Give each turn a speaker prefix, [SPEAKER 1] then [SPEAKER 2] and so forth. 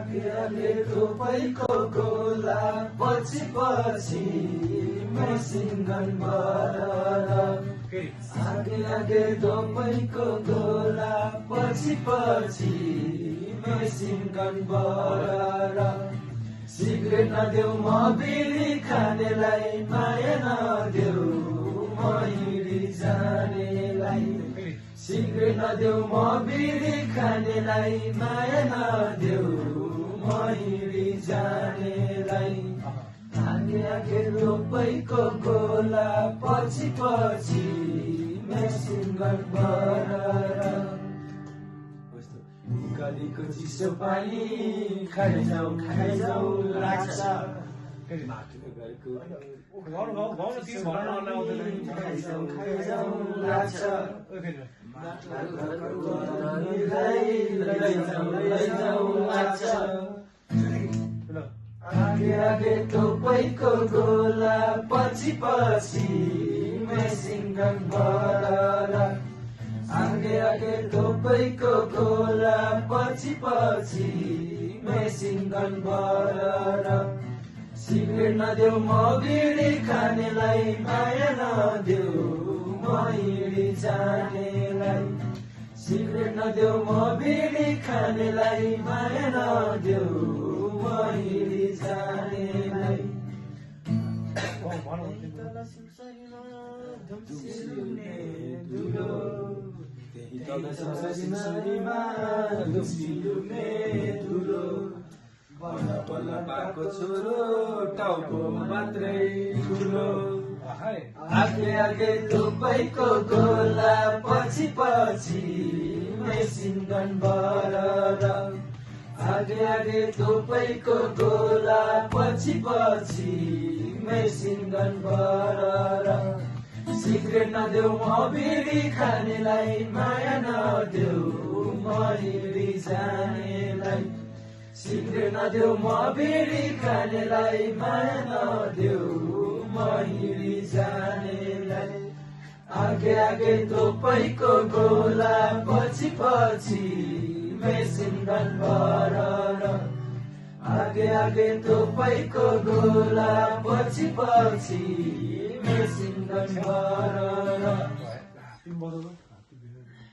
[SPEAKER 1] आगे थोपैको गोला पछि पछि मेसिन गन भरर आगे थोपैको गोला पछि पछि मेसिन गन भरर सिगरेट नदेऊ म बिडी खानेलाई माया नदेऊ म हिँडी जानेलाई सिगरेट नदेऊ म बिडी खानेलाई माया नदेऊ म हिँडी जानेलाई आगे आगे रोपैको गोला पछि पछि मेसिन गन भरर गलीको चिसो पानी खाइजाउ लाग्छ आगे आगे थोपैको गोला पछि पछि मेसिन गन भरर आगे आगे थोपैको गोला पछि पछि मेसिन गन भरर सिगरेट नदेऊ म बिडी खानेलाई माया नदेऊ म हिँडी जानेलाई सिगरेट नदेऊ म बिडी खानेलाई माया नदेऊ म हिँडी जानेलाई बल्ल बल्ल पाएको छोरो टाउको मात्रै ठुलो आगे आगे थोपैको गोला पछि पछि मेसिन गन भरर आगे आगे थोपैको गोला पछि पछि मेसिन गन भरर सिगरेट नदेऊ म बिडी खानेलाई माया नदेऊ म हिँडी जानेलाई सिगरेट नदेऊ म बिडी खानेलाई माया नदेऊ म हिँडी जानेलाई आगे आगे थोपैको गोला पछि पछि मेसिन गन भरर आगे आगे थोपैको गोला पछि पछि मेसिन गन भरर